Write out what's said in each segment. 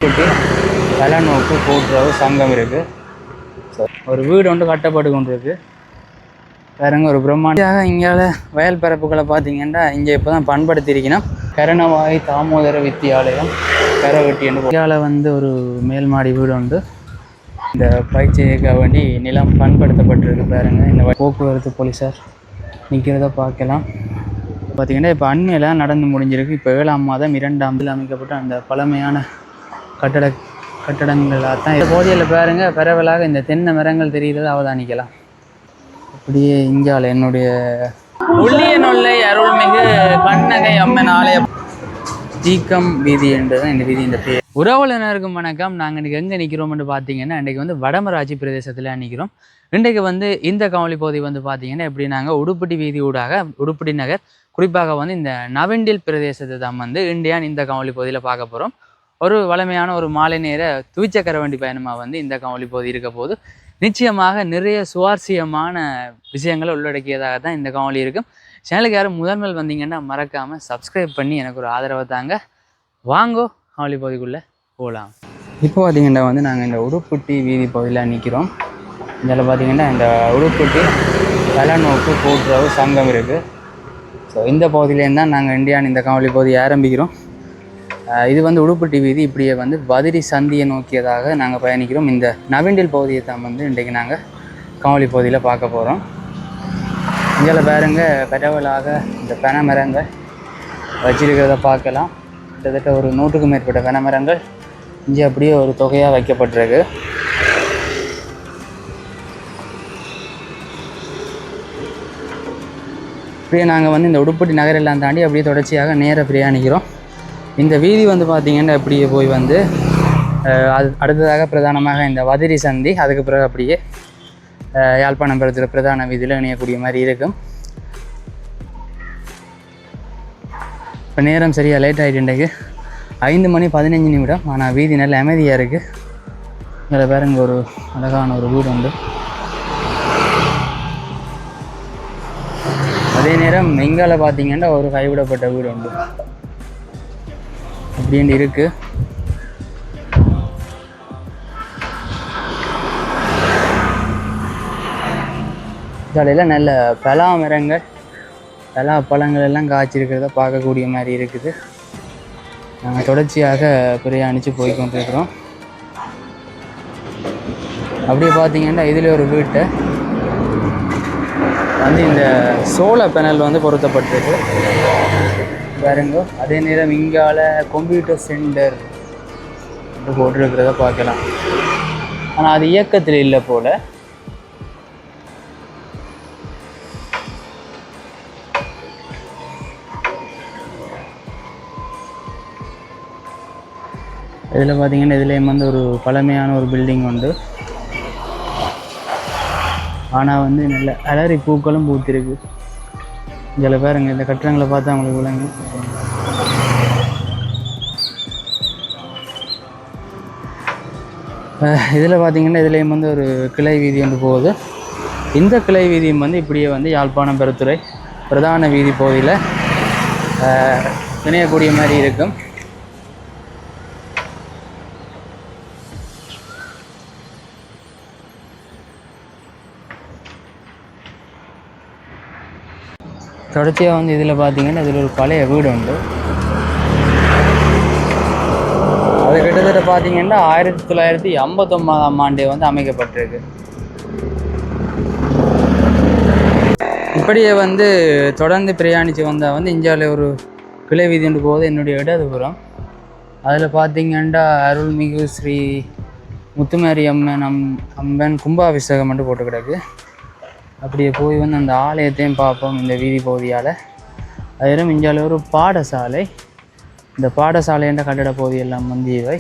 பலநோக்கு கூட்டுறவு சங்கம் இருக்குது. ஒரு வீடு ஒன்று கட்டப்பட்டு கொண்டு இருக்குது. வேறங்க ஒரு பிரம்மாண்டியாக இங்கால வயல் பரப்புகளை பார்த்தீங்கன்னா இங்கே இப்போ தான் பண்படுத்தியிருக்கணும். கரணவாய் தாமோதர வித்தியாலயம் கரவெட்டி என்று இங்கால வந்து ஒரு மேல்மாடி வீடு உண்டு. இந்த பயிற்சிக்க வேண்டி நிலம் பண்படுத்தப்பட்டிருக்கு. பாருங்க இந்த போக்குவரத்து போலீஸார் நிற்கிறத பார்க்கலாம். பார்த்தீங்கன்னா இப்போ அண்மையெல்லாம் நடந்து முடிஞ்சிருக்கு. இப்போ 7ஆம் மாதம் 2ஆம் அமைக்கப்பட்ட அந்த பழமையான கட்டடங்களாக தான் இந்த பகுதியில் பாருங்க பரவலாக இந்த தென்னை மரங்கள் தெரிகிறது அவதானிக்கலாம். அப்படியே இங்கால என்னுடைய உள்ளியனொல்லை அருள்மிகு கண்ணகை அம்மன் ஆலய தீக்கம் வீதி என்றுதான் இந்த வீதி இந்த பேர். உறவுகளுக்கும் வணக்கம். நாங்கள் இன்றைக்கி எங்கே நிற்கிறோம்னு பார்த்தீங்கன்னா இன்றைக்கு வந்து வடமராட்சி பிரதேசத்தில் நிற்கிறோம். இன்றைக்கு வந்து இந்த காவலி பகுதி வந்து பார்த்தீங்கன்னா எப்படி நாங்கள் உடுப்பட்டி வீதி ஊடாக உடுப்பட்டி நகர் குறிப்பாக வந்து இந்த நவெண்டில் பிரதேசத்தை தான் வந்து இந்தியான் இந்த காவலி பகுதியில் பார்க்க போகிறோம். ஒரு வளமையான ஒரு மாலை நேர துவிச்சக்கர வண்டி பயணமாக வந்து இந்த காவலி பகுதி இருக்க போது நிச்சயமாக நிறைய சுவாரஸ்யமான விஷயங்களை உள்ளடக்கியதாக தான் இந்த காவலி இருக்கும். சேனலுக்கு யாரும் முதன்மையில் வந்தீங்கன்னா மறக்காமல் சப்ஸ்கிரைப் பண்ணி எனக்கு ஒரு ஆதரவை தாங்க. வாங்கோ காவலி பகுதிக்குள்ளே போகலாம். இப்போ பார்த்தீங்கன்னா வந்து நாங்கள் இந்த உடுப்பட்டி வீதி பகுதியில் நிற்கிறோம். இதில் பார்த்தீங்கன்னா இந்த உடுப்பட்டி பலநோக்கு கூட்டுறவு சங்கம் இருக்குது. ஸோ இந்த பகுதியிலேருந்து தான் நாங்கள் இந்தியான் இந்த காவலி பகுதியை ஆரம்பிக்கிறோம். இது வந்து உடுப்பட்டி வீதி இப்படியே வந்து பதிரி சந்தியை நோக்கியதாக நாங்கள் பயணிக்கிறோம். இந்த நவெண்டில் பகுதியை தான் வந்து இன்றைக்கு நாங்கள் காவலி பகுதியில் பார்க்க போகிறோம். இங்கே பாருங்க பரவலாக இந்த பனைமரங்கள் வச்சிருக்கிறத பார்க்கலாம். கிட்டத்தட்ட ஒரு 100க்கும் மேற்பட்ட பனைமரங்கள் இங்கே அப்படியே ஒரு தொகையாக வைக்கப்பட்டிருக்கு. இப்படியே நாங்கள் வந்து இந்த உடுப்பட்டி நகரெல்லாம் தாண்டி அப்படியே தொடர்ச்சியாக நேராக பிரயாணிக்கிறோம். இந்த வீதி வந்து பார்த்திங்கன்னா அப்படியே போய் வந்து அது அடுத்ததாக பிரதானமாக இந்த வதிரி சந்தி, அதுக்கு பிறகு அப்படியே யாழ்ப்பாணம் பெறத்தில் பிரதான வீதியில் இணையக்கூடிய மாதிரி இருக்கும். இப்போ நேரம் சரியாக லேட் ஆகிட்டு இன்றைக்கு 5:15. ஆனால் வீதி நல்ல அமைதியாக இருக்குது. இதில் பாருங்க ஒரு அழகான ஒரு வீடு உண்டு. அதே நேரம் இங்கால பார்த்தீங்கன்னா ஒரு கைவிடப்பட்ட வீடு உண்டு அப்படின்னு இருக்கு. இதில் நல்ல பலா மரங்கள் பலா பழங்கள் எல்லாம் காய்ச்சிருக்கிறத பார்க்கக்கூடிய மாதிரி இருக்குது. நாங்கள் தொடர்ச்சியாக பிரயாணித்து போய் கொண்டிருக்கிறோம். அப்படியே பார்த்தீங்கன்னா இதில் ஒரு வீட்டை வந்து இந்த சோள பேனல் வந்து பொருத்தப்பட்டிருக்கு பாருங்க. அதே நேரம் இங்கால கம்ப்யூட்டர் சென்டர் போட்டிருக்கிறத பார்க்கலாம். ஆனால் அது இயக்கத்தில் இல்லை போல். இதில் பார்த்தீங்கன்னா இதுலேயும் வந்து ஒரு பழமையான ஒரு பில்டிங் உண்டு. ஆனால் வந்து நல்ல அலரி பூக்களும் பூத்திருக்கு. இதில் பாருங்க இந்த கட்டிடங்களை பார்த்தா அவங்களுக்கு விளங்கு. இதில் பார்த்தீங்கன்னா இதுலேயும் வந்து ஒரு கிளை வீதி ஒன்று போகுது. இந்த கிளை வீதியும் வந்து இப்படியே வந்து யாழ்ப்பாணம் பெருத்துறை பிரதான வீதி பகுதியில் இணையக்கூடிய மாதிரி இருக்கும். தொடர்ச்சியாக வந்து இதில் பார்த்தீங்கன்னா இதில் ஒரு பழைய வீடு உண்டு. அது கிட்டத்தட்ட பார்த்தீங்கன்னா 1959ஆம் ஆண்டே வந்து அமைக்கப்பட்டிருக்கு. இப்படியே வந்து தொடர்ந்து பிரயாணித்து வந்தால் வந்து இந்தியாவில் ஒரு கிளை வீதி ஒன்று போகுது என்னுடைய இடதுபுறம். அதில் பார்த்தீங்கன்னா அருள்மிகு ஸ்ரீ முத்துமாரி அம்மன் கும்பாபிஷேகம் மட்டும் போட்டு கிடக்கு. அப்படியே போய் வந்து அந்த ஆலயத்தையும் பார்ப்போம் இந்த வீதி பகுதியால். அதிலும் இந்தியாவில் ஒரு பாடசாலை, இந்த பாடசாலைன்ற கட்டட பகுதியெல்லாம் வந்து இவை.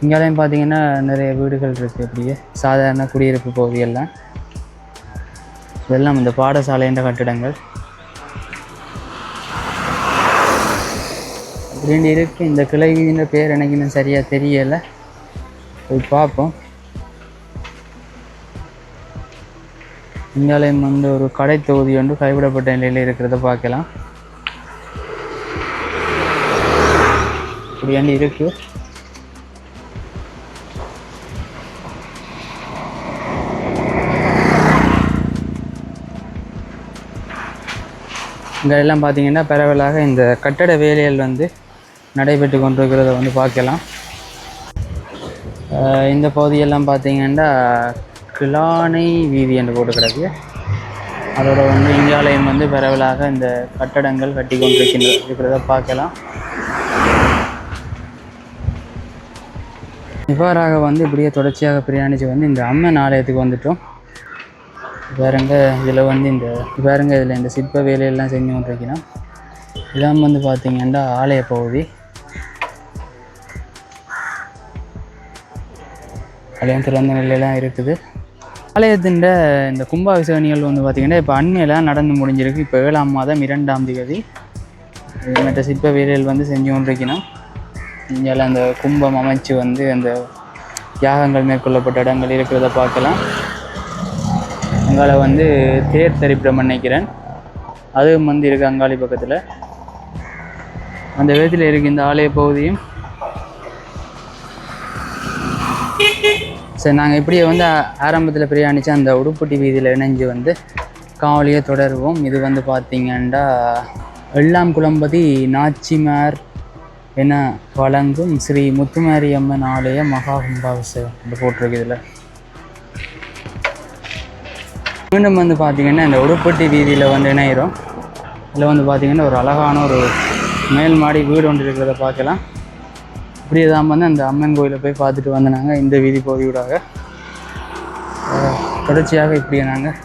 இங்கேயும் பார்த்தீங்கன்னா நிறைய வீடுகள் இருக்குது. அப்படியே சாதாரண குடியிருப்பு பகுதியெல்லாம் இதெல்லாம் இந்த பாடசாலைன்ற கட்டிடங்கள் அப்படின்னு இருக்குது. இந்த கிளைவின்ற பேர் எனக்கு இன்னும் சரியாக தெரியலை, போய் பார்ப்போம். இங்காலயம் வந்து ஒரு கடை தொகுதி ஒன்று கைவிடப்பட்ட நிலையில் இருக்கிறத பார்க்கலாம். இப்படியாண்டி இருக்குது. இங்கே எல்லாம் பார்த்தீங்கன்னா பரவலாக இந்த கட்டட வேலைகள் வந்து நடைபெற்று கொண்டிருக்கிறத வந்து பார்க்கலாம். இந்த பகுதியெல்லாம் பார்த்தீங்கன்னா கிளானை வீதி என்று போட்டு கிடக்கு. அதோட வந்து இந்தியாலயம் வந்து பரவலாக இந்த கட்டடங்கள் கட்டி கொண்டிருக்கிறத பார்க்கலாம். இவ்வாறாக வந்து இப்படியே தொடர்ச்சியாக பிரயாணித்து வந்து இந்த அம்மன் ஆலயத்துக்கு வந்துட்டோம். பாருங்க இதில் வந்து இதில் இந்த சிற்ப வேலையெல்லாம் செஞ்சு கொண்டிருக்கணும். இதெல்லாம் வந்து பார்த்திங்கன்னா ஆலய பகுதி. ஆலயம் திறந்த நிலையெல்லாம் இருக்குது. ஆலயத்தின் இந்த கும்பாபிஷேகங்கள் வந்து பார்த்திங்கன்னா இப்போ அண்மையெல்லாம் நடந்து முடிஞ்சிருக்கு. இப்போ 7ஆம் மாதம் 2ஆம் தேதி மற்ற சிற்ப வேலைகள் வந்து செஞ்சு கொண்டிருக்கணும். இங்கே அந்த கும்பம் அமைச்சு வந்து அந்த யாகங்கள் மேற்கொள்ளப்பட்ட இடங்கள் இருக்கிறத பார்க்கலாம். அங்கால வந்து தேர் தரிப்பிடம் நினைக்கிறேன், அதுவும் வந்து இருக்குது அங்காளி பக்கத்தில். அந்த விதத்தில் இருக்குது இந்த ஆலய பகுதியும். சரி, நாங்கள் இப்படியே வந்து ஆரம்பத்தில் பிரயாணித்து அந்த உடுப்பட்டி வீதியில் இணைஞ்சு வந்து காவலியை தொடருவோம். இது வந்து பார்த்திங்கன்னா எல்லாம் குளம்பதி நாச்சிமார் என வழங்கும் ஸ்ரீ முத்துமாரியம்மன் ஆலய மகா கும்பாபிஷேகம் போட்டிருக்கு. இதில் மீண்டும் வந்து பார்த்திங்கன்னா இந்த உடுப்பட்டி வீதியில் வந்து இணைகிறோம். இதில் வந்து பார்த்திங்கன்னா ஒரு அழகான ஒரு மேல் மாடி வீடு ஒன்று இருக்கிறத பார்க்கலாம். இப்படியே தான் வந்து அந்த அம்மன் கோயிலை போய் பார்த்துட்டு வந்து நாங்கள் இந்த வீதி பகுதியூடாக தொடர்ச்சியாக இப்படியே நாங்கள்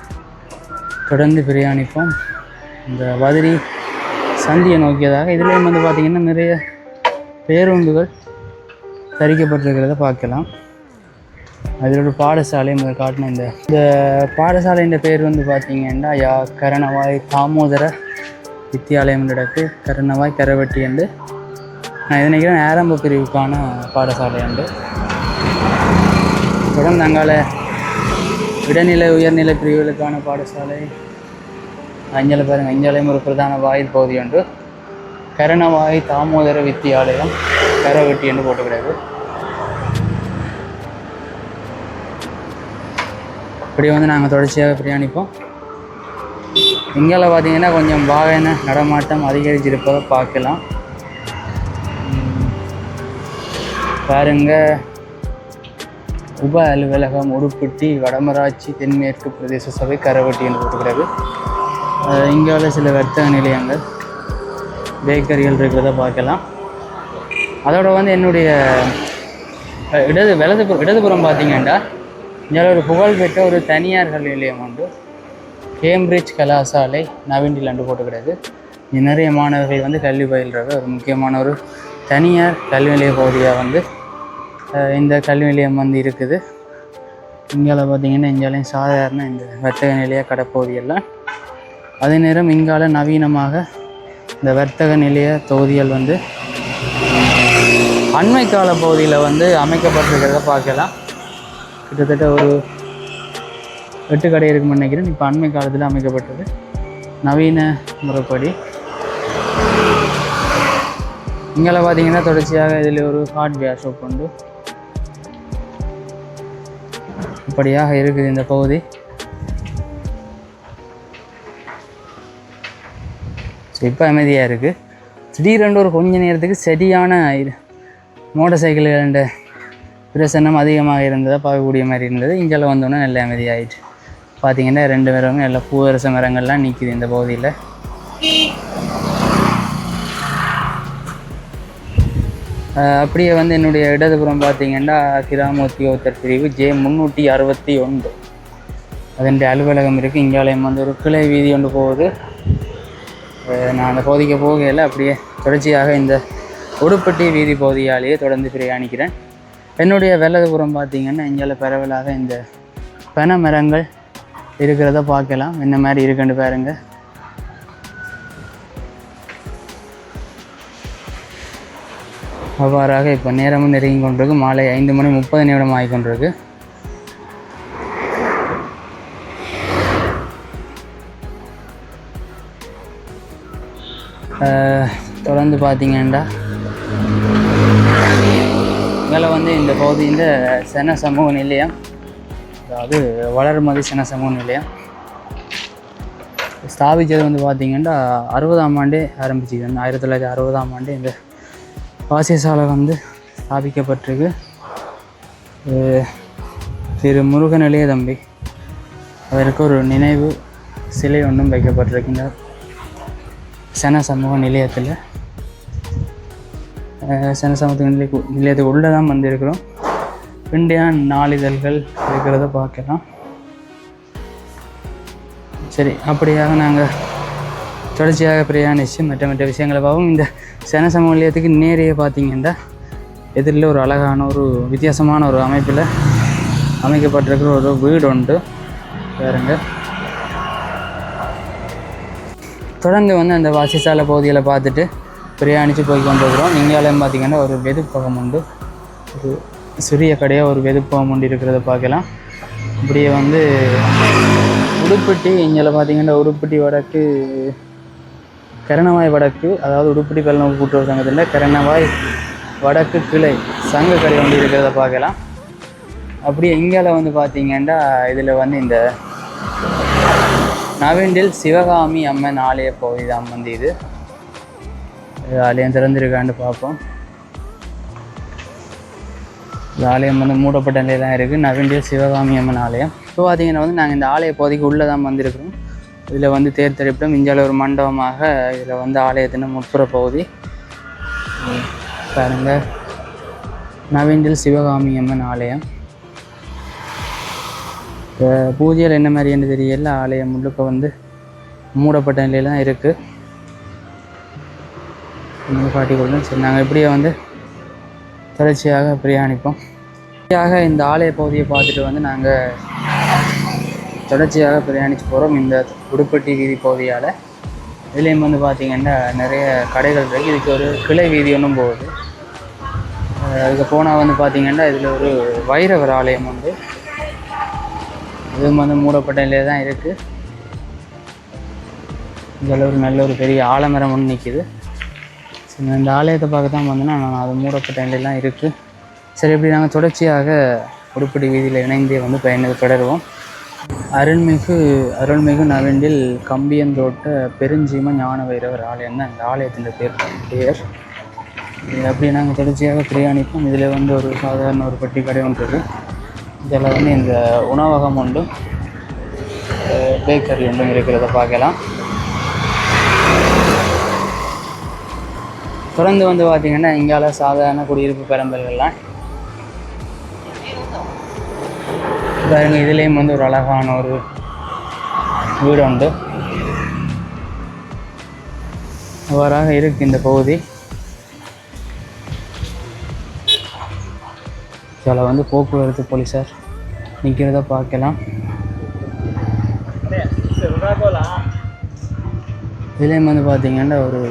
தொடர்ந்து பிரயாணிப்போம். இந்த வதிரி சந்தியை நோக்கியதாக இதுலேயும் வந்து பார்த்திங்கன்னா நிறைய பேருந்துகள் தரிக்கப்பட்டிருக்கிறத பார்க்கலாம். அதில் ஒரு பாடசாலை முதல் காட்டின இந்த பாடசாலைன்ற பேர் வந்து பார்த்திங்கன்னா கரணவாய் தாமோதர வித்தியாலயம் நடக்கு. கரணவாய் கரவட்டி என்று நான் இது நினைக்கிறேன் ஆரம்ப பிரிவுக்கான பாடசாலை உண்டு. தொடர்ந்து அங்கால இடைநிலை உயர்நிலை பிரிவுகளுக்கான பாடசாலை. அஞ்சலை பாருங்கள், அஞ்சாலயம் ஒரு பிரதான வாயில் பகுதி உண்டு. கரணவாய் தாமோதர வித்தியாலயம் கரவட்டி என்று போட்டு கிடையாது. இப்படி வந்து நாங்கள் தொடர்ச்சியாக பிரயாணிப்போம். இங்கே பார்த்திங்கன்னா கொஞ்சம் வாகன நடமாட்டம் அதிகரிச்சிருப்பதை பார்க்கலாம். பாருங்க, உப அலுவலகம் உடுப்பட்டி வடமராட்சி தென்மேற்கு பிரதேச சபை கரவட்டி என்று போட்டுக்கிறது. இங்கே உள்ள சில வர்த்தக நிலையங்கள் பேக்கரிகள் இருக்கிறத பார்க்கலாம். அதோட வந்து என்னுடைய இடதுபுறம் பார்த்திங்கன்னா இங்கே ஒரு புகழ்பெற்ற ஒரு தனியார் கல்வி நிலையம் உண்டு. கேம்பிரிட்ஜ் கலாசாலை நவீன்டிலாண்டு போட்டு கிடையாது. இங்கே நிறைய மாணவர்கள் வந்து கல்வி பயில்றாங்க. ஒரு முக்கியமான ஒரு தனியார் கல்வி நிலைய பகுதியாக வந்து இந்த கல்வி நிலையம் வந்து இருக்குது. இங்கால பார்த்திங்கன்னா இங்காலையும் சாதாரண இந்த வர்த்தக நிலைய கடப்பகுதியெல்லாம், அதே நேரம் இங்கால நவீனமாக இந்த வர்த்தக நிலைய தொகுதிகள் வந்து அண்மை கால பகுதியில் வந்து அமைக்கப்பட்டிருக்கிறத பார்க்கலாம். கிட்டத்தட்ட ஒரு 8 கடை இருக்குன்னு நினைக்கிறேன். இப்போ அண்மை காலத்தில் அமைக்கப்பட்டது நவீன முறைப்படி. இங்கே பார்த்தீங்கன்னா தொடர்ச்சியாக இதில் ஒரு ஹார்ட்வேர் ஷாப் உண்டு. இப்படியாக இருக்குது இந்த பகுதி. ஸோ இப்போ அமைதியாக இருக்குது. திடீரென்று ஒரு கொஞ்ச நேரத்துக்கு சரியான மோட்டார் சைக்கிள்கள பிரசன்னம் அதிகமாக இருந்ததை பார்க்கக்கூடிய மாதிரி இருந்தது. இங்கே வந்தோன்னே நல்ல அமைதியாகிட்டு பார்த்திங்கன்னா 2 மரங்கள் நல்ல பூவரச மரங்கள்லாம் நிற்கிது இந்த பகுதியில். அப்படியே வந்து என்னுடைய இடதுபுறம் பார்த்திங்கன்னா கிராம உத்தியோகத்தர் பிரிவு J361 அதனுடைய அலுவலகம் இருக்குது. இங்காலயம் வந்து ஒரு கிளை வீதி ஒன்று போகுது. நான் அந்த பகுதிக்கு போகையில் அப்படியே தொடர்ச்சியாக இந்த உடுப்பட்டி வீதி பகுதியாலேயே தொடர்ந்து பிரயாணிக்கிறேன். என்னுடைய வலதுபுறம் பார்த்திங்கன்னா இங்கே பரவலாக இந்த பனை மரங்கள் இருக்கிறத பார்க்கலாம். என்ன மாதிரி இருக்குன்னு பாருங்கள். அவ்வாறாக இப்போ நேரமும் நெருங்கி கொண்டிருக்கு. மாலை 5:30 ஆகிக்கொண்டிருக்கு. தொடர்ந்து பார்த்திங்கன்னா வந்து இந்த பகுதியின் சென சமூக நிலையம், அதாவது வளர்மதி சென சமூக நிலையம் ஸ்தாபித்தது வந்து பார்த்திங்கன்னா 60ஆம் ஆண்டே ஆரம்பிச்சிது. 1960ஆம் ஆண்டு இந்த வாசியசாலை வந்து ஸ்தாபிக்கப்பட்டிருக்கு. திரு முருகன் இளைய தம்பி அவருக்கு ஒரு நினைவு சிலை ஒன்றும் வைக்கப்பட்டிருக்கின்றார் சென சமூக நிலையத்தில். சென சமூக நிலையத்துக்கு உள்ளே தான் வந்திருக்கிறோம். இந்தியான் நாளிதழ்கள் இருக்கிறத பார்க்கலாம். சரி, அப்படியாக நாங்கள் தொடர்ச்சியாக பிரயாணித்து மற்ற விஷயங்களை பார்ப்போம். இந்த சென சமூக நிலையத்துக்கு நேரையே பார்த்திங்கன்னா எதிரில் ஒரு அழகான ஒரு வித்தியாசமான ஒரு அமைப்பில் அமைக்கப்பட்டிருக்கிற ஒரு வீடு உண்டு பாருங்க. தொடர்ந்து வந்து அந்த வாசிசாலை பகுதியில் பார்த்துட்டு பிரயாணித்து போய் கொண்டிருக்கிறோம். இங்கேயும் பார்த்திங்கன்னா ஒரு வெதுப்பகம் உண்டு, ஒரு சிறிய கடையாக ஒரு வெதுப்பகம் உண்டு இருக்கிறத பார்க்கலாம். இப்படியே வந்து உடுப்பட்டி, இங்கே பார்த்திங்கன்னா உடுப்பட்டி வடக்கு கரணவாய் வடக்கு, அதாவது உடுப்பட்டி பல்நோக்கு கூட்டுறவு சங்கத்தில் கரணவாய் வடக்கு கிளை சங்க கடை ஒன்று இருக்கிறத பார்க்கலாம். அப்படியே இங்கே வந்து பார்த்திங்கன்னா இதில் வந்து இந்த நவீண்டில் சிவகாமி அம்மன் ஆலய பகுதி தான் வந்து இது ஆலயம் திறந்திருக்கான்னு பார்ப்போம். இந்த ஆலயம் வந்து மூடப்பட்ட நிலையில் தான் இருக்குது, நவீண்டில் சிவகாமி அம்மன் ஆலயம். இப்போ பார்த்திங்கன்னா வந்து நாங்கள் இந்த ஆலய பகுதிக்கு உள்ளே தான் வந்திருக்கிறோம். இதில் வந்து தேர்தெடுப்பிடம் இந்தியாவில் ஒரு மண்டபமாக இதில் வந்து ஆலயத்தின் முற்புற பகுதி பாருங்கள், நவீண்டில் சிவகாமி அம்மன் ஆலயம். இப்போ பூஜையில் என்ன மாதிரி என்று தெரியல, ஆலயம் முழுக்க வந்து மூடப்பட்ட நிலையில் தான் இருக்குது. காட்டிக்கொள்ளும். சரி, நாங்கள் இப்படியே வந்து தொடர்ச்சியாக பிரயாணிப்போம். இந்த ஆலய பகுதியை பார்த்துட்டு வந்து நாங்கள் தொடர்ச்சியாக பிரயாணித்து போகிறோம் இந்த உடுப்பட்டி வீதி பகுதியால். இதுலேயும் வந்து பார்த்திங்கன்னா நிறைய கடைகள் இருக்குது. இதுக்கு ஒரு கிளை வீதி ஒன்றும் போகுது. அதுக்கு போனால் வந்து பார்த்திங்கன்னா இதில் ஒரு வைரவர் ஆலயம் உண்டு. இதுவும் வந்து மூடப்பட்ட நிலையில் தான் இருக்குது. இதில் ஒரு நல்ல ஒரு பெரிய ஆலமரம் ஒன்று நிற்கிது. சரி, இந்த ஆலயத்தை பார்க்க தான் வந்தோன்னா அது மூடப்பட்ட நிலையெல்லாம் இருக்குது. சரி, இப்படி நாங்கள் தொடர்ச்சியாக உடுப்பட்டி வீதியில் இணைந்தே வந்து பயணத்தை தொடருவோம். அருள்மிகு நவீண்டில் கம்பியந்தோட்ட பெருஞ்சீம ஞான வைரவர் ஆலயம் தான் இந்த ஆலயத்தின் பெயர். அப்படி நாங்கள் தொடர்ச்சியாக பிரயாணிப்போம். இதில் வந்து ஒரு சாதாரண ஒரு பெட்டி கடை ஒன்று இருக்குது. இதில் வந்து இந்த உணவகம் உண்டு, பேக்கரி ஒன்றும் இருக்கிறத பார்க்கலாம். தொடர்ந்து வந்து பார்த்திங்கன்னா இங்கால சாதாரண குடியிருப்பு பெரம்பல்கள்லாம் பாருங்க. இதுலேயும் வந்து ஒரு அழகான ஒரு வீடு உண்டு. அவ்வாறாக இருக்குது இந்த பகுதி. இதில் வந்து போக்குவரத்து போலீஸார் நிற்கிறத பார்க்கலாம். இதுலேயும் வந்து பார்த்திங்கன்னா ஒரு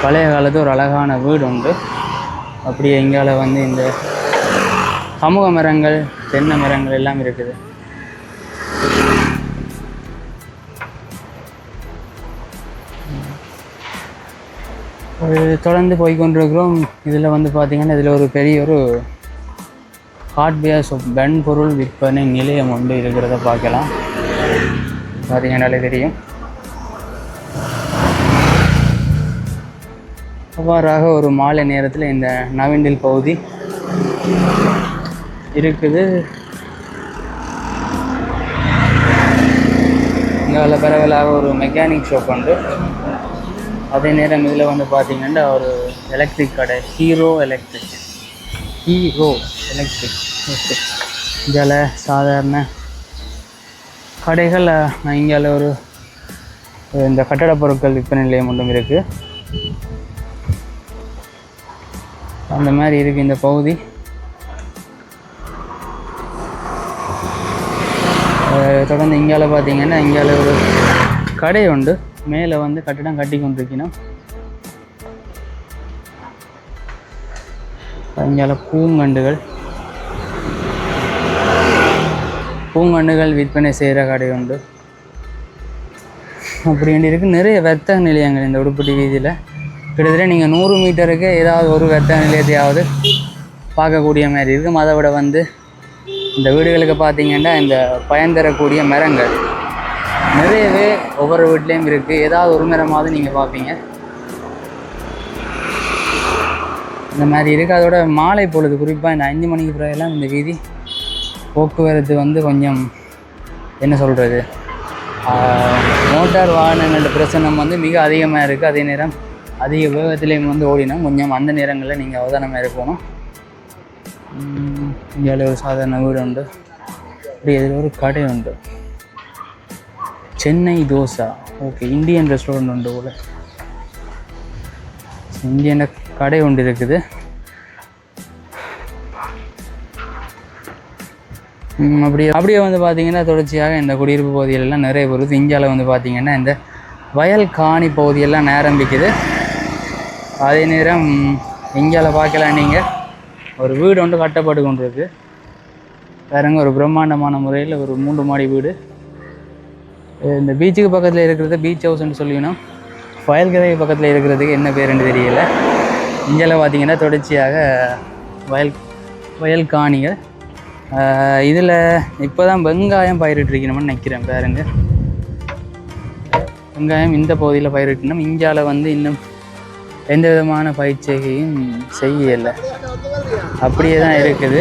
பழைய காலத்து ஒரு அழகான வீடு உண்டு. அப்படியே இங்கால வந்து இந்த சமூக மரங்கள், தென்னை மரங்கள் எல்லாம் இருக்குது. தொடர்ந்து போய்கொண்டிருக்கிறோம். இதில் வந்து பார்த்திங்கன்னா இதில் ஒரு பெரிய ஒரு ஹார்ட்வேர்ஸ் மென்பொருள் விற்பனை நிலையம் ஒன்று இருக்கிறத பார்க்கலாம். பார்த்திங்கனாலே தெரியும். அவ்வாறாக ஒரு மாலை நேரத்தில் இந்த நவீண்டில் பகுதி இருக்குது. இங்கே பரவலாக ஒரு மெக்கானிக் ஷாப் உண்டு. அதே நேரம் இதில் வந்து பார்த்திங்கன்னா ஒரு எலக்ட்ரிக் கடை, ஹீரோ எலக்ட்ரிக். இதில் சாதாரண கடைகள், இங்கே ஒரு இந்த கட்டட பொருட்கள் விற்பனை நிலையம் ஒன்றும் இருக்குது. அந்த மாதிரி இருக்குது இந்த பகுதி. தொடர்ந்து இங்கால பார்த்திங்கன்னா இங்கால ஒரு கடை உண்டு. மேலே வந்து கட்டிடம் கட்டி கொண்டிருக்கணும். இங்கால பூங்கண்டுகள் விற்பனை செய்கிற கடை உண்டு. அப்படி இருக்குது. நிறைய வர்த்தக நிலையங்கள் இந்த உடுப்பட்டி வீதியில் கிட்டத்தட்ட நீங்கள் 100 மீட்டருக்கு ஏதாவது ஒரு வெத்த நிலையத்தையாவது பார்க்கக்கூடிய மாதிரி இருக்கும். அதை விட வந்து இந்த வீடுகளுக்கு பார்த்தீங்கன்னா இந்த பயன் தரக்கூடிய மரங்கள் நிறையவே ஒவ்வொரு வீட்லேயும் இருக்குது. ஏதாவது ஒரு மரமாவது நீங்கள் பார்ப்பீங்க. இந்த மாதிரி இருக்குது. அதோட மாலை பொழுது குறிப்பாக இந்த 5 மணிக்கு பிறகுலாம் இந்த வீதி போக்குவரத்து வந்து கொஞ்சம் என்ன சொல்கிறது, மோட்டார் வாகனங்களோட பிரச்சனம் வந்து மிக அதிகமாக இருக்குது. அதே நேரம் அதிக வேகத்திலையும் வந்து ஓடினா கொஞ்சம் அந்த நேரங்களில் நீங்கள் அவதானமாக இருக்கணும். இங்கே ஒரு சாதாரண வீடு உண்டு. இப்படி இதில் ஒரு கடை உண்டு, Chennai dosa. Okay, Indian restaurant உண்டு போல். இந்தியன் கடை ஒன்று இருக்குது. அப்படியே வந்து பார்த்திங்கன்னா தொடர்ச்சியாக இந்த குடியிருப்பு பகுதிகளெல்லாம் நிறைய வருது. இந்தியாவில் வந்து பார்த்திங்கன்னா இந்த வயல் காணி பகுதியெல்லாம் ஆரம்பிக்குது. அதே நேரம் இந்தியாவில் பார்க்கலாம் நீங்கள் ஒரு வீடு ஒன்று கட்டப்பட்டு கொண்டு இருக்குது. வேறங்க ஒரு பிரம்மாண்டமான முறையில் ஒரு 3 மாடி வீடு. இந்த பீச்சுக்கு பக்கத்தில் இருக்கிறது பீச் ஹவுஸ்ன்னு சொல்லிக்கணும். வயல்கரை பக்கத்தில் இருக்கிறதுக்கு என்ன பேருன்னு தெரியலை. இந்தியாவில் பார்த்திங்கன்னா தொடர்ச்சியாக வயல் காணிகள். இதில் இப்போ தான் வெங்காயம் பயிரிட்டுருக்கணும்னு நினைக்கிறேன். பாருங்க, வெங்காயம் இந்த பகுதியில் பயிரிட்டணும். இந்தியாவில் வந்து இன்னும் எந்த விதமான பயிற்சியையும் செய்யலை, அப்படியே தான் இருக்குது.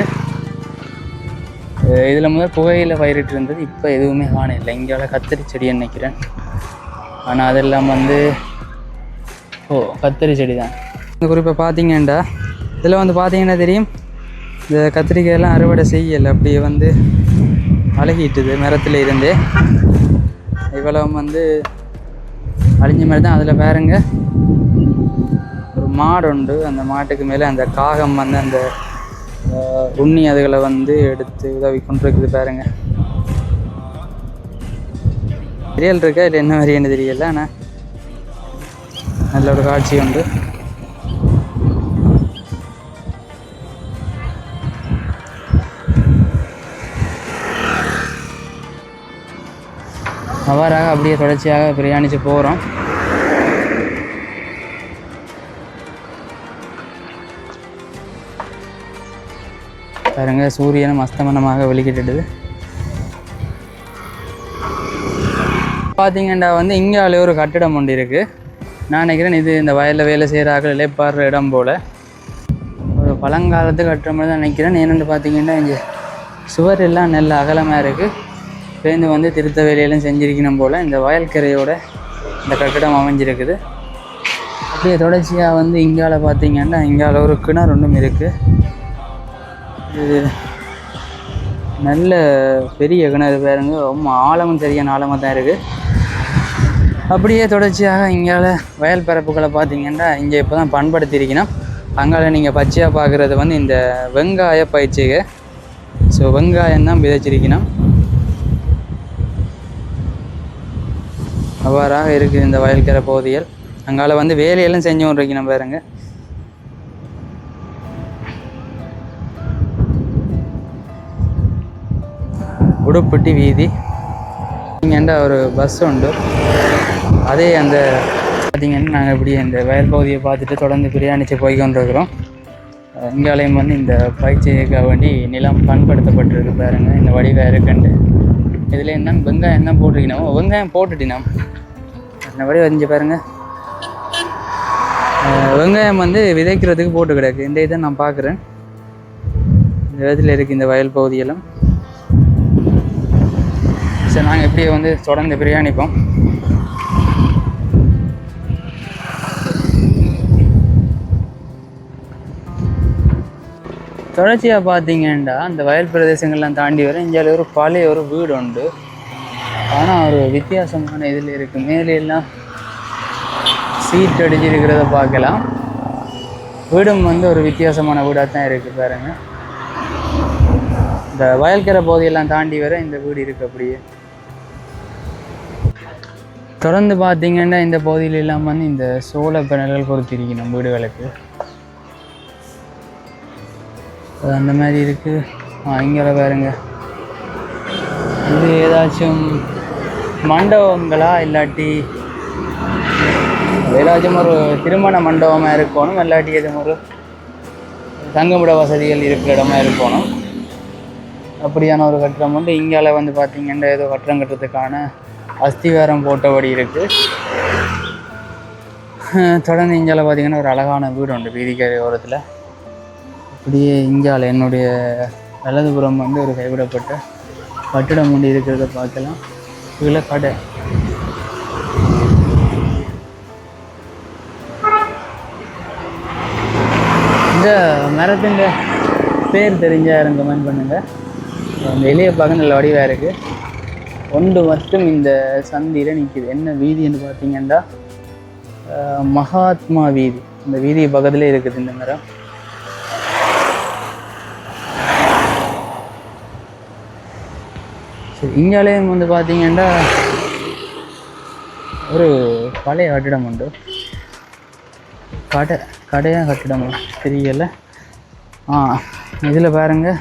இதில் முதல் புகையில் பயிரிட்டு இருந்தது, இப்போ எதுவுமே காணலை. இந்தியாவில் கத்திரி செடின்னு நினைக்கிறேன். ஆனால் அதெல்லாம் வந்து கத்திரி செடி தான். இந்த குறிப்பாக பார்த்தீங்கன்னா இதில் வந்து பார்த்தீங்கன்னா தெரியும், இந்த கத்திரிக்காயெல்லாம் அறுவடை செய்யலை, அப்படியே வந்து அழகிட்டுது மரத்தில் இருந்தே. இவ்வளவு வந்து அழிஞ்ச மாதிரி தான். அதில் பாருங்க ஒரு மாடு உண்டு. அந்த மாட்டுக்கு மேலே அந்த காகம் வந்து அந்த உண்ணி அதுகளை வந்து எடுத்து உதவி கொண்டிருக்குது. பாருங்க, ரியல் இருக்கா இல்லை என்ன மாதிரின்னு தெரியல, ஆனால் நல்ல ஒரு காட்சி உண்டு. அவ்வாறாக அப்படியே தொடர்ச்சியாக பிரயாணித்து போகிறோம். பாருங்க, சூரியனும் அஸ்தமனமாக வெளிக்கிட்டுடுது. பார்த்தீங்கன்னா வந்து இங்காலே ஒரு கட்டிடம் ஒன்று இருக்குது. நான் நினைக்கிறேன் இது இந்த வயலில் வேலை செய்கிறார்கள் இலைப்பாடுற இடம் போல். ஒரு பழங்காலத்து கட்டுற மாதிரி தான் நினைக்கிறேன். என்னென்னு பார்த்தீங்கன்னா இங்கே சுவர் எல்லாம் நல்ல அகலமாக இருக்குது. பேருந்து வந்து திருத்த வேலையெல்லாம் செஞ்சிருக்கணும் போல். இந்த வயல்கரையோட இந்த கட்டிடம் அமைஞ்சிருக்குது. அப்படியே தொடர்ச்சியாக வந்து இங்கால பார்த்தீங்கன்னா இங்கால ஒரு கிணறு ஒன்றும் இருக்குது. இது நல்ல பெரிய கிணறு பாருங்க, ரொம்ப ஆழமும் சரியான ஆழமாக தான் இருக்குது. அப்படியே தொடர்ச்சியாக இங்கால வயல் பரப்புகளை பார்த்தீங்கன்னா இங்கே இப்போ தான் பண்படுத்தியிருக்கணும். அங்கால நீங்கள் பச்சையாக பார்க்குறது வந்து இந்த வெங்காய பயிற்சிகை. ஸோ வெங்காயம் தான் விதைச்சிருக்கணும். அவ்வாறாக இருக்குது இந்த வயல்கரை பகுதிகள். அங்கால வந்து வேலையெல்லாம் செஞ்சு கொண்டிருக்கணும் பாருங்க. உடுப்பட்டி வீதி. இங்கேண்டா ஒரு பஸ் உண்டு. அதே அந்த பார்த்திங்கன்னா நாங்கள் இப்படியே இந்த வயல் பகுதியை பார்த்துட்டு தொடர்ந்து பிரயாணித்து போய் கொண்டிருக்கிறோம். இங்காலயம் வந்து இந்த பயிற்சிக்காக வேண்டி நிலம் பண்படுத்தப்பட்டிருக்கு பாருங்க. இந்த வடிவாக இருக்குண்டு இதில் என்ன வெங்காயம் தான் போட்டிருக்கணும். வெங்காயம் போட்டுட்டினோம் இந்த வடி வரைஞ்சி பாருங்கள். வெங்காயம் வந்து விதைக்கிறதுக்கு போட்டு கிடக்கு. இந்த இதை நான் பார்க்குறேன். இந்த விதத்தில் இருக்குது இந்த வயல் பகுதியெல்லாம். சரி, நாங்கள் இப்படியே வந்து தொடர்ந்து பிரயாணிப்போம். தொடர்ச்சியாக பார்த்தீங்கன்னா அந்த வயல் பிரதேசங்கள்லாம் தாண்டி வர இந்தியாவில் ஒரு பழைய ஒரு வீடு உண்டு. ஆனால் ஒரு வித்தியாசமான இதில் இருக்குது. மேலெல்லாம் சீட் அடிச்சிருக்கிறத பார்க்கலாம். வீடும் வந்து ஒரு வித்தியாசமான வீடாக தான் இருக்குது பாருங்க. இந்த வயல்கரை பகுதியெல்லாம் தாண்டி வர இந்த வீடு இருக்குது. அப்படியே தொடர்ந்து பார்த்தீங்கன்னா இந்த பகுதியில் எல்லாம் வந்து இந்த சோள பேனல்கள் பொறுத்திருக்கணும் வீடுகளுக்கு. அந்த மாதிரி இருக்குது. இங்கே பாருங்க, இது ஏதாச்சும் மண்டபங்களா இல்லாட்டி ஏதாச்சும் ஒரு திருமண மண்டபமாக இருக்கணும், இல்லாட்டி எதுவும் ஒரு தங்குமிட வசதிகள் இருக்கிற இடமா இருக்கணும். அப்படியான ஒரு கட்டிடம் உண்டு. இங்கால வந்து பார்த்திங்கன்னா ஏதோ கட்டிடம் கட்டுறதுக்கான அஸ்திவாரம் போட்டபடி இருக்குது. தொடர்ந்து இங்கால பார்த்திங்கன்னா ஒரு அழகான வீடு உண்டு வீதிக்கரை ஓரத்தில். அப்படியே இங்கால என்னுடைய வலதுபுறம் வந்து ஒரு கைவிடப்பட்ட கட்டிடம் ஒன்று இருக்கிறத பார்க்கலாம். இதில் கடை. இந்த மரத்தின் பேர் தெரிஞ்சா யாரும் கமெண்ட் பண்ணுங்கள். அந்த இலையை பார்க்க நல்ல வடிவாக இருக்குது. ஒன்று மட்டும் இந்த சந்தியில் நிற்கிது. என்ன வீதின்னு பார்த்தீங்கன்னா மகாத்மா வீதி. இந்த வீதி பக்கத்துலேயே இருக்குது இந்த மரம். சரி, இங்காலேயும் வந்து பார்த்தீங்கன்னா ஒரு பழைய கட்டிடம் உண்டு. கடையாக கட்டிடம் தெரியல. இதில் பாருங்கள்,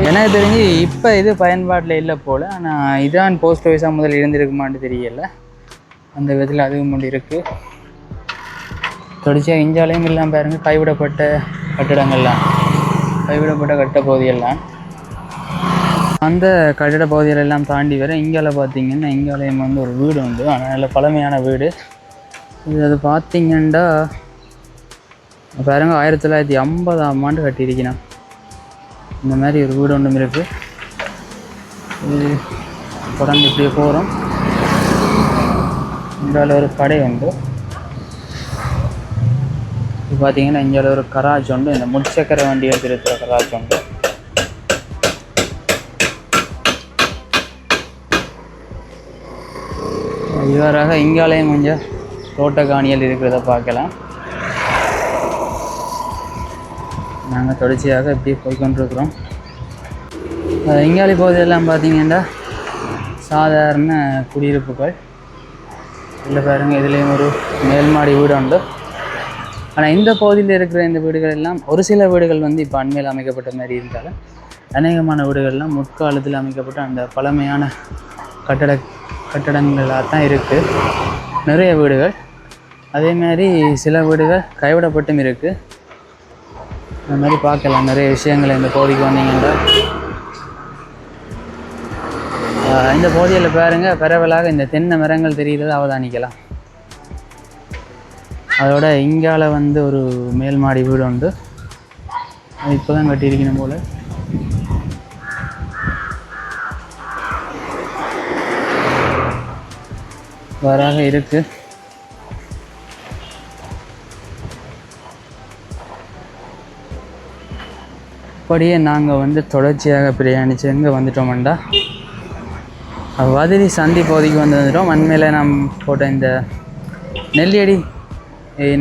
எனக்கு தெரிஞ்சு இப்போ இது பயன்பாட்டில் இல்லை போல். ஆனால் இதான் போஸ்ட் ஆஃபீஸாக முதல் இருந்திருக்குமான்னு தெரியல. அந்த விதத்தில் அதுவும் முடி இருக்குது. தொடர்ச்சியாக இஞ்சாலையும் இல்லாமல் பாருங்கள், கைவிடப்பட்ட கட்டிடங்கள்லாம், கைவிடப்பட்ட கட்ட பகுதியெல்லாம். அந்த கட்டிட பகுதிகளெல்லாம் தாண்டி வர இங்கால பார்த்திங்கன்னா இங்காலயம் வந்து ஒரு வீடு உண்டு. ஆனால் நல்ல பழமையான வீடு இது. அது பார்த்திங்கன்னா பாருங்க, 1950ஆம் ஆண்டு கட்டியிருக்கணும். இந்த மாதிரி ஒரு வீடு ஒன்றும் இருக்குது. இது தொடர்ந்து இப்படியே போகிறோம். இங்கால ஒரு கடை உண்டு. இது பார்த்திங்கன்னா இங்கால ஒரு கராஜ் உண்டு. இந்த முச்சக்கர வண்டிகள் திருத்துற கராஜ் உண்டு. இவ்வாறாக இங்காலையும் கொஞ்சம் தோட்டக்காணிகள் இருக்கிறத பார்க்கலாம். நாங்கள் தொடர்ச்சியாக இப்படியே போய்கொண்டிருக்கிறோம். இங்காலி பகுதியெல்லாம் பார்த்திங்கன்னா சாதாரண குடியிருப்புகள். இல்லை பாருங்கள், இதுலேயும் ஒரு மேல்மாடி வீடு உண்டு. ஆனால் இந்த பகுதியில் இருக்கிற இந்த வீடுகள் எல்லாம், ஒரு சில வீடுகள் வந்து இப்போ அண்மையில் அமைக்கப்பட்ட மாதிரி இருந்தாலும் அநேகமான வீடுகள்லாம் முற்காலத்தில் அமைக்கப்பட்ட அந்த பழமையான கட்டடங்களாக தான் இருக்குது. நிறைய வீடுகள். அதேமாதிரி சில வீடுகள் கைவிடப்பட்டும் இருக்குது. இந்த மாதிரி பார்க்கலாம் நிறைய விஷயங்களை இந்த பகுதிக்கு வந்தீங்கன்னா. இந்த பகுதியில் பாருங்கள், பரவலாக இந்த தென்னை மரங்கள் தெரிகிறத அவதானிக்கலாம். அதோட இங்கால வந்து ஒரு மேல்மாடி வீடு உண்டு. அது இப்போ தான் கட்டியிருக்கணும் போல். வராக இருக்குது. அப்படியே நாங்கள் வந்து தொடர்ச்சியாக பிரயாணித்து எங்கே வந்துட்டோம்டா, வதிரி சந்தி பகுதிக்கு வந்துட்டோம். அண்மையில் நாம் போட்ட இந்த நெல்லியடி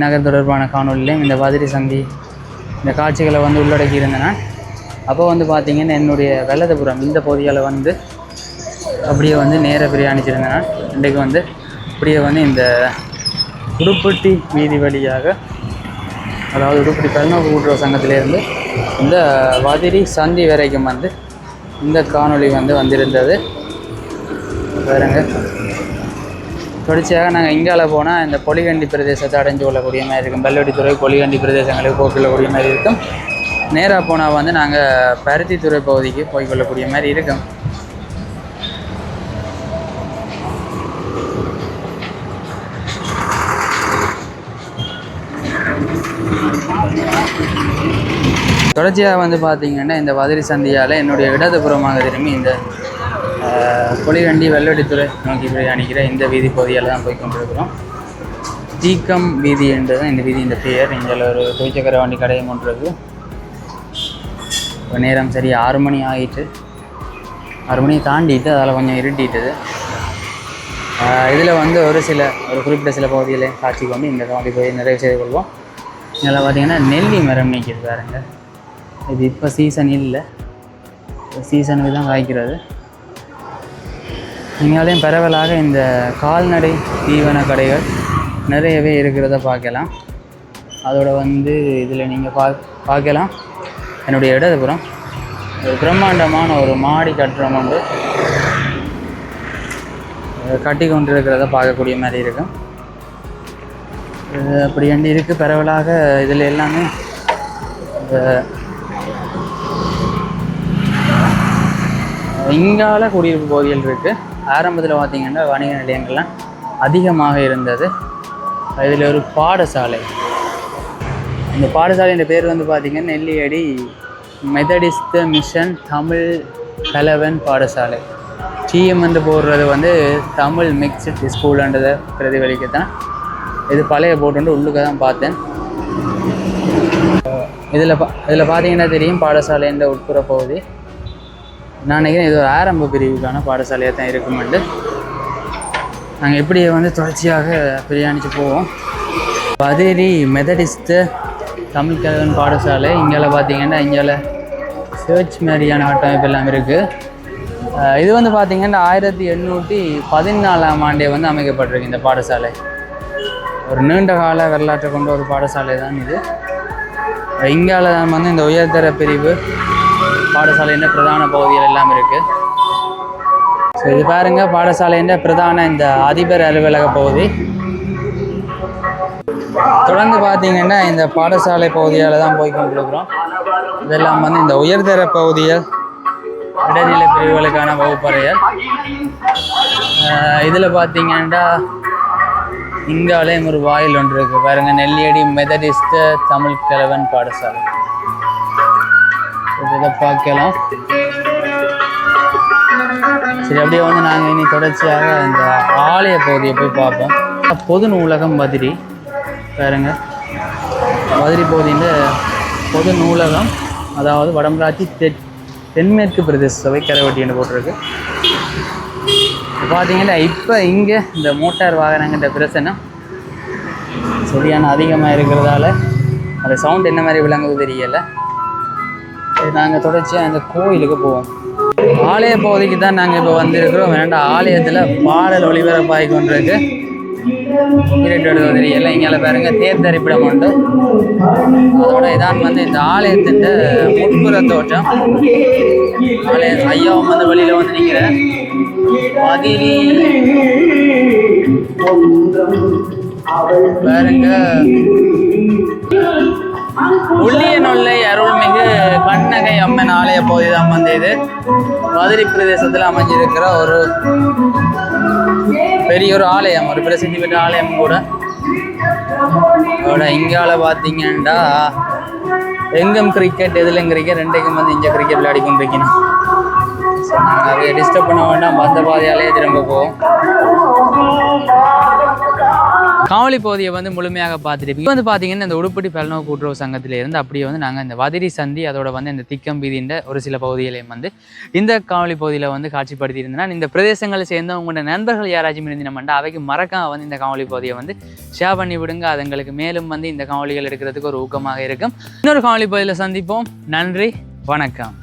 நகர் தொடர்பான காணொலியிலையும் இந்த வதிரி சந்தி இந்த காட்சிகளை வந்து உள்ளடக்கி இருந்தேன். அப்போ வந்து பார்த்திங்கன்னா என்னுடைய வலதுபுறம் இந்த பகுதியால் வந்து அப்படியே வந்து நேராக பிரயாணிச்சிருந்தேன். இன்றைக்கு வந்து அப்படியே வந்து இந்த உடுப்பட்டி வீதி வழியாக, அதாவது உடுப்பட்டி பல்நோக்கு கூட்டுறவு சங்கத்திலேருந்து இந்த வதிரி சந்தி வரைக்கும் வந்து இந்த காணொளி வந்து வந்திருந்தது. பாருங்க, தொடர்ச்சியாக நாங்கள் இங்கால போனால் இந்த பொலிகண்டி பிரதேசத்தை அடைஞ்சு கொள்ளக்கூடிய மாதிரி இருக்கும். பல்லவடித்துறை பொலிகண்டி பிரதேசங்களுக்கு போய்கொள்ளக்கூடிய மாதிரி இருக்கும். நேராக போனால் வந்து நாங்கள் பருத்தித்துறை பகுதிக்கு போய்கொள்ளக்கூடிய மாதிரி இருக்கும். தொடர்ச்சியாக வந்து பார்த்திங்கன்னா இந்த வதிரி சந்தியால் என்னுடைய இடதுபுறமாக திரும்பி இந்த பொலிகண்டி வெள்ளடித்துறை நோக்கி பிரயாணிக்கிற இந்த வீதி பகுதியால் தான் போய் கொண்டிருக்கிறோம். தீக்கம் வீதி என்றது இந்த வீதி, இந்த பெயர். இங்கே ஒரு துவைச்சக்கர வண்டி கடையும் ஒன்று இருக்குது. இப்போ நேரம் சரி 6 மணி ஆகிட்டு, 6 மணியை தாண்டிட்டு அதில் கொஞ்சம் இருட்டிட்டுது. இதில் வந்து ஒரு குறிப்பிட்ட சில பகுதிகளை காட்சி கொண்டு இந்த காணொளி போய் நிறைவு செய்து கொள்வோம். இதில் பார்த்திங்கன்னா நெல்லி மரம் நிற்கிது பாருங்க. இது இப்போ சீசன் இல்லை, சீசனுக்கு தான் காய்க்கிறது. இங்காலையும் பரவலாக இந்த கால்நடை தீவன கடைகள் நிறையவே இருக்கிறத பார்க்கலாம். அதோட வந்து இதில் நீங்கள் பார்க்கலாம் என்னுடைய இடதுபுறம் ஒரு பிரம்மாண்டமான ஒரு மாடி கட்டுறம் உண்டு. கட்டி கொண்டு இருக்கிறத பார்க்கக்கூடிய மாதிரி இருக்கும். அப்படி அண்டி இருக்குது பரவலாக. இதில் எல்லாமே இந்த இங்கால குடியிருப்பு பகுதிகள் இருக்குது. ஆரம்பத்தில் பார்த்திங்கன்னா வணிக நிலையங்கள்லாம் அதிகமாக இருந்தது. இதில் ஒரு பாடசாலை, இந்த பாடசாலையின் பேர் வந்து பார்த்திங்கன்னா நெல்லியடி மெத்தடிஸ்ட் மிஷன் தமிழ் கலவன் பாடசாலை. டிஎம் என்று போடுறது வந்து தமிழ் மிக்ஸ்டு ஸ்கூலுன்றதை பிரதிபலிக்கத்தான். இது பழைய போட்டு உள்ளுக்க தான் பார்த்தேன். இதில் பார்த்தீங்கன்னா தெரியும் பாடசாலைன்ற உட்புற பகுதி. நான் நினைக்கிறேன் இது ஒரு ஆரம்ப பிரிவுக்கான பாடசாலையாக தான் இருக்குமெண்டு. நாங்கள் எப்படி வந்து தொடர்ச்சியாக பிரியாணிச்சு போவோம். பதிரி மெத்தடிஸ்ட்டு தமிழ் கலவன் பாடசாலை. இங்கே பார்த்தீங்கன்னா இங்கே சர்ச் மாதிரியான கட்டமைப்பு எல்லாம் இருக்குது. இது வந்து பார்த்திங்கன்னா 1814ஆம் ஆண்டே வந்து அமைக்கப்பட்டிருக்கு இந்த பாடசாலை. ஒரு நீண்ட கால வரலாற்றை கொண்ட ஒரு பாடசாலை தான் இது. இங்கால வந்து இந்த உயர்தர பிரிவு பாடசாலையின் பிரதான பகுதிகள் எல்லாம் இருக்குது. ஸோ இது பாருங்கள் பாடசாலையின் பிரதான இந்த அதிபர் அலுவலக பகுதி. தொடர்ந்து பார்த்திங்கன்னா இந்த பாடசாலை பகுதியால் தான் போய் கொண்டிருக்கிறோம். இதெல்லாம் வந்து இந்த உயர்தர பகுதிகள் இடைநிலை பிரிவுகளுக்கான வகுப்பறைகள். இதில் பார்த்தீங்கன்னா இங்காலே ஒரு வாயில் ஒன்று இருக்குது பாருங்கள், நெல்லியடி மெத்தடிஸ்ட் தமிழ் கலவன் பாடசாலை. இதை பார்க்கலாம். சரி, அப்படியே வந்து நாங்கள் இனி தொடர்ச்சியாக இந்த ஆலய பகுதியை போய் பார்ப்போம். பொது நூலகம் பதிரி பாருங்க, பதிரி பகுதியில் பொது நூலகம், அதாவது வடமராட்சி தென்மேற்கு பிரதேச சபை கரவட்டின்னு போட்டிருக்கு. பார்த்தீங்கன்னா இப்போ இங்கே இந்த மோட்டார் வாகனங்கிற பிரச்சனை சரியான அதிகமாக இருக்கிறதால அந்த சவுண்ட் என்ன மாதிரி விளங்குது தெரியலை. நாங்கள் தொடர்ச்சியாக அந்த கோயிலுக்கு போவோம். ஆலய பகுதிக்கு தான் நாங்கள் இப்போ வந்திருக்கிறோம். வேண்டாம், ஆலயத்தில் பாடல் ஒளிபரப்பாகி கொண்டிருக்கு. தெரியல. இங்கே பாருங்க தேர்தரிப்பிடம் உண்டு. அதோட இதான் வந்து இந்த ஆலயத்தின் முன்புற தோற்றம். ஆலயம் ஐயாவும் வந்து வெளியில் வந்து நிற்கிறேன். பதிரி பாருங்க, உள்ளியனொல்லை அருள்மிகு கண்ணகை அம்மன் ஆலய பகுதி தான் வந்து இது. மதுரை பிரதேசத்தில் அமைஞ்சிருக்கிற ஒரு பெரிய ஒரு ஆலயம், ஒரு பிரசித்தி பெற்ற ஆலயம் கூட. அதோட இங்கால பார்த்தீங்கன்னா எங்கும் கிரிக்கெட், எதுலையும் கிரிக்கெட், ரெண்டைக்கும் வந்து இங்கே கிரிக்கெட் விளையாடி கொண்டிருக்கணும். ஸோ நாங்கள் அதை டிஸ்டர்ப் பண்ண வேண்டாம், வந்த பாதையாலேயே திரும்ப போவோம். காவலி பகுதியை வந்து முழுமையாக பார்த்துட்டு வந்து பார்த்தீங்கன்னா இந்த உடுப்பட்டி பல்நோக்கு கூட்டுறவு சங்கத்தில் இருந்து அப்படியே வந்து நாங்கள் இந்த வதிரி சந்தி, அதோட வந்து இந்த திக்கம்பீதின்ற ஒரு சில பகுதிகளையும் வந்து இந்த காவலி பகுதியில் வந்து காட்சிப்படுத்தி இருந்தேன்னா, இந்த பிரதேசங்களை சேர்ந்த உங்களோட நண்பர்கள் யாராச்சும் இருந்தினோம்னா அவைக்கு மறக்காம வந்து இந்த காவலி பகுதியை வந்து ஷேர் பண்ணி விடுங்க. அது எங்களுக்கு மேலும் வந்து இந்த காவலிகள் எடுக்கிறதுக்கு ஒரு ஊக்கமாக இருக்கும். இன்னொரு காவலி பகுதியில் சந்திப்போம். நன்றி, வணக்கம்.